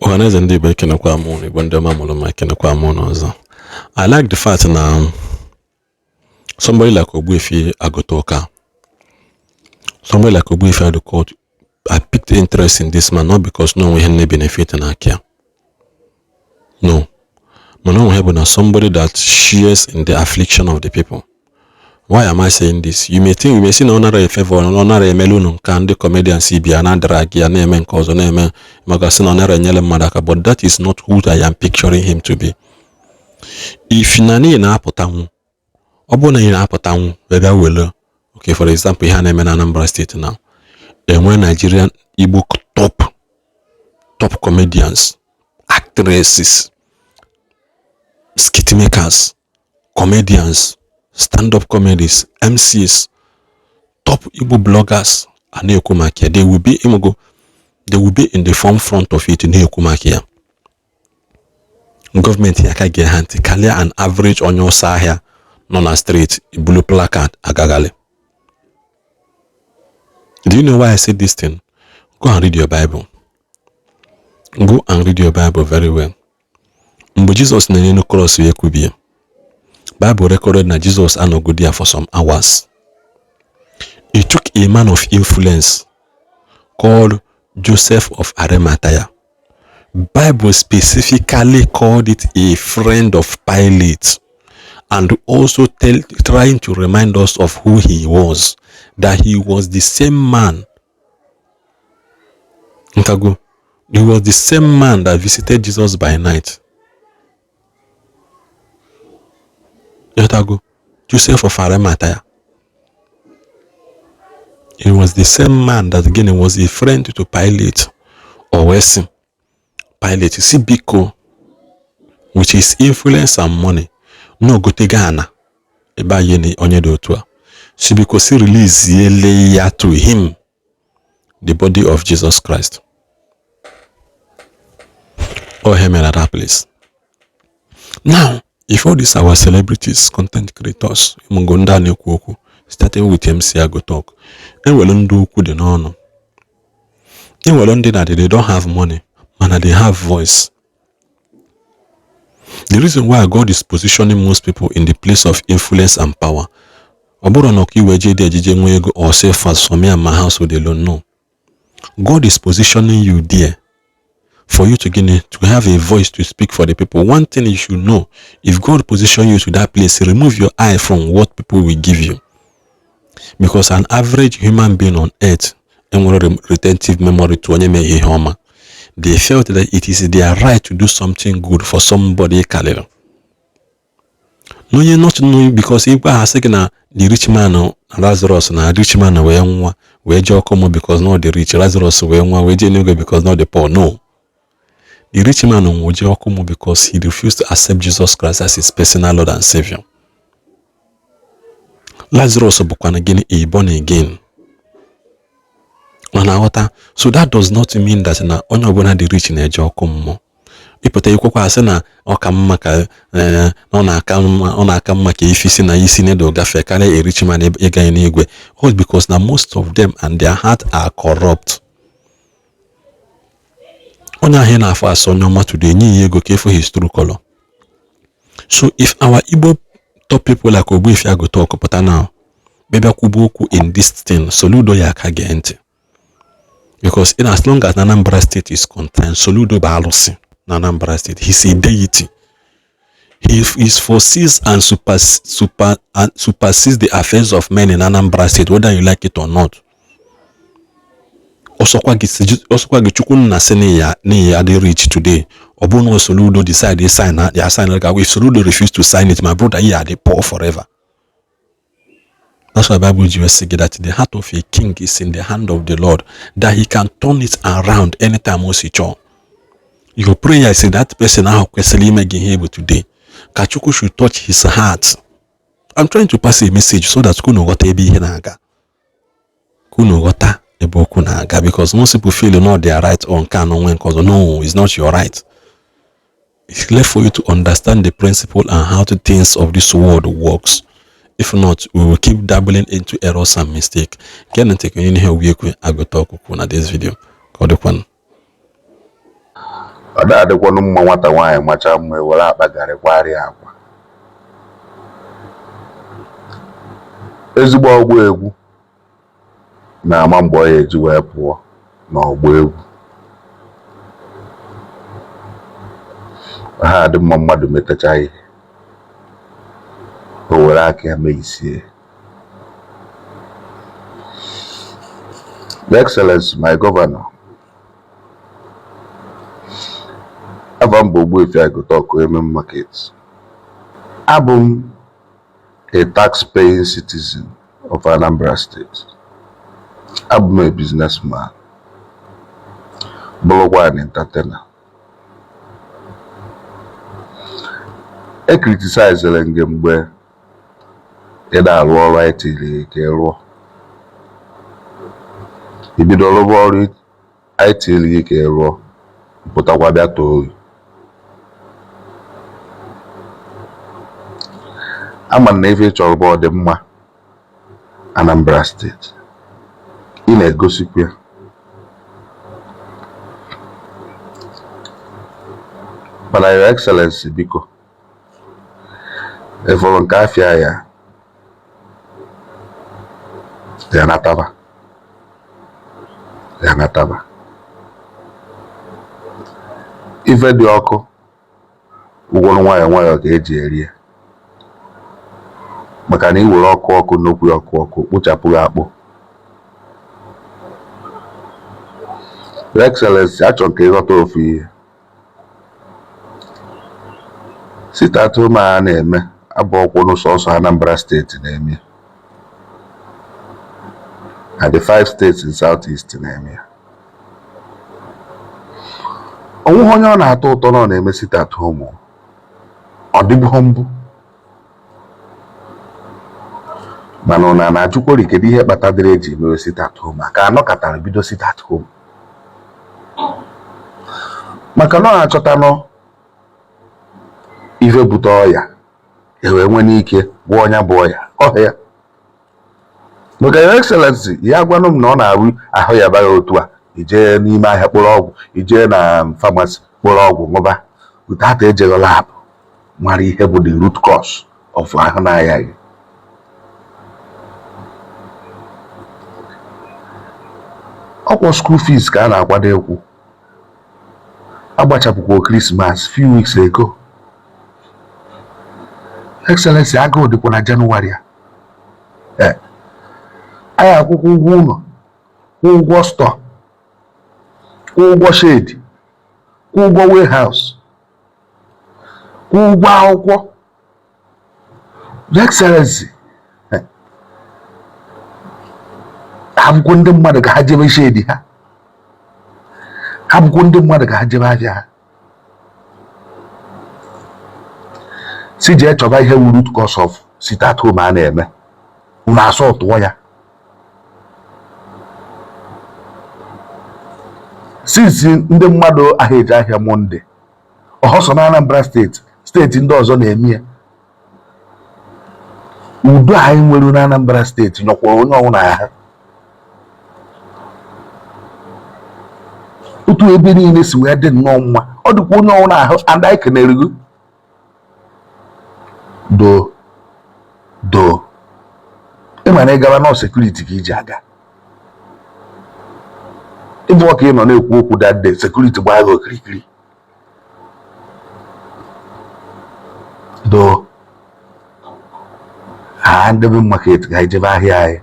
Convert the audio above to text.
Ohaneze ndị Igbo ekenekwa m unu, Igbo ndị ọma mụrụ m ekenekwa m unu ọzọ. I like the fact na somebody like Ogbuefi Agotoka, somebody like Ogbuefi Agotoka, I picked interest in this man not because no one had benefit in Akia. No. But no one had somebody that shares in the affliction of the people. Why am I saying this? You may think, you may see no honor favor, honor a melon can the comedian CB and drag ya name and cause a name magazine honor and yellow madaka, but that is not who I am picturing him to be. If Nani in Apotamu, Obona in Apotamu, whether will, okay, for example, you have name in Anambra State now, and when Nigerian Igbo top comedians, actresses, skit makers, comedians, stand-up comedies, MCs, top Igbo bloggers, and Neokumakia, they will be in the forefront of it in Neokumakia. Government yaka get hanti clear an average on your sahia non a street blue placard agagale. Do you know why I said this thing? Go and read your Bible. Go and read your Bible very well. Mbo Jesus na no cross ye kubie. Bible recorded that Jesus and no good there for some hours. He took a man of influence called Joseph of Arimathea. Bible specifically called it a friend of Pilate, and also trying to remind us of who he was, that he was the same man. He was the same man that visited Jesus by night. Joseph of Arimathea. He was the same man that again was a friend to Pilate or Wesley. Pilate, you see Biko, which is influence and money. No go te Ghana. Eba yeni onye do tua. See because he release yele to him the body of Jesus Christ. Or him at that place. Now, if all these our celebrities, content creators, starting with MC Agotok, and well undo could no. And well undo that they don't have money. And they have voice. The reason why God is positioning most people in the place of influence and power, or say fast for me and my household alone, no. God is positioning you there for you to have a voice to speak for the people. One thing you should know, if God position you to that place, remove your eye from what people will give you. Because an average human being on earth, and retentive memory to any homa. They felt that it is their right to do something good for somebody. No, you're not knowing because if I say the rich man Lazarus na rich man where Jokomo because not the rich Lazarus where Jenny because not the poor. No. The rich man Jokomo because he refused to accept Jesus Christ as his personal Lord and Savior. Lazarus again a born again. So that does not mean that na onye ọbụla dị rich na eje ọkụ mmụọ. Ịpụta ikwukwa asị na ọka mma ka ọ na-aka mma ka ifisi na isi nedo gafe karịa a rich man ịga n'igwe. All because na most of them and their heart are corrupt. Onye ahụ na-afọ asọ onye ọma today nye ya ego ka efu his true color. So if our Igbo top people like Ogbuefi Agotoka pụta now, bebe kwubu okwu in this thing, Soludo ya aka gee ntị. Because in as long as Anambra State is concerned, Soludo Balosi, Anambra State, he's a deity. He foresees and supersedes the affairs of men in Anambra State, whether you like it or not. Also, Gichukun Nasene ya they reach today. Obono Soludo decide they sign that. They sign like if Soludo refuse to sign it, my brother, yeah, they poor forever. That's why Bible Jesus say that the heart of a king is in the hand of the Lord, that he can turn it around anytime he choose. Your prayer is that person now today. Kachuku should touch his heart. I'm trying to pass a message so that kuno wata ebi hinaga. Kuno wata ebo kunaga, because most people feel not they are right on can when cause no, it's not your right. It's left for you to understand the principle and how the things of this world works. If not, we will keep dabbling into errors and mistakes. Can I take in here we I go talk on this video? Call the one. Ada adịkwanụ mma nwata nwaanyị macha mma were akpa garị gwarịa akwa. Ezigbo ọgbọ egwu na-ama mgbe ọ ya eji wee pụọ n'ọgbọ egwu. Ha adị mma mmadụ metacha ihe o were aka ya mee isie. Your Excellency, my governor, abam bụ if I go talk Main Market. Abum a tax-paying citizen of Anambra State. Abum a businessman. Bologwa an entertainer. I criticize the Lengembe. Eda alwa right ile ibido lụba ọrụ itili ka rụọ pụtakwa bịa too. Ama na ife chọrọ bụ ọ dị mma Anambra State ị na-egosikwa ya. Mana Your Excellency biko efọrọ nke afịa ya nataba ife dị ọkụ ụgwọrọ nwayọọ nwayọọ ka eji eri ya maka na iwere ọkụ n'okwu ọkụ kpochapụghị akpụ. Your Excellency, achọrọ ka ịghọta ofu ihe. Site atụ ma a na-eme abụ ọkwụ n'ụsọsọ Anambra State na-eme and the 5 states in Southeast na-eme ya. Onwe onye ọ na-atọ ụtọ na ọ na-eme sit at home. Ọ dịbụ mbụ. Mana ọ na-ajụkwori kedu ihe kpatadịrị eji mewe sit at home ka anọkọtara bido sit at home. Maka na ọ na-achọta nọ ife bute ọya ewe nwe n'ike bụ ọnya bụ ọya. Maka Your Excellency, ya gwanụ m na ọ na-arụ ahụ ya baghị otu a ije n'ime ahịa kpụrụ ọgwụ ije na pharmacy kpụrụ ọgwụ ṅụba without ejego lab mara ihe bụ the root cause of ahụ na-aya gị. Ọkwọ school fees ka a na-akwado ekwu agbachapụkwa Christmas few weeks ago. Excellency, agụụ dịkwa na Jenụwarị a. Anyị akwụkwọ ụgwọ ụlọ, kwụ ụgwọ stọọ, kwụ ụgwọ shade, kwụ ụgwọ warehouse, kwụ ụgwọ akwụkwọ. Your Excellency, hapụkwa ndị mmadụ ka ha jebe shade ha, hapụkwa ndị mmadụ ka ha jebe ahịa ha. Si jee chọba ihe wu root cause of sit at home a na-eme unu asọ tụọ ya. Since ndị mmadụ ahụ eji ahịa Monde ọhọsọ na Anambra steeti ndị ọzọ na-eme ya. Udo anyị nwere na Anambra steeti nyọkwara onye ọnwụ na ha. Otu ebe niile si wee dị nnọọ mma ọ dịkwa onye ọnwụ na ahụ and anyị kenere gị. Do ịma na ịgaba nọ sekuriti ka iji aga ịbụ ọka ị nọ na-ekwu okwu that day sekuriti gbaa gị okirikiri. Do ha ndị Main Market ga-ejebe ahịa anyị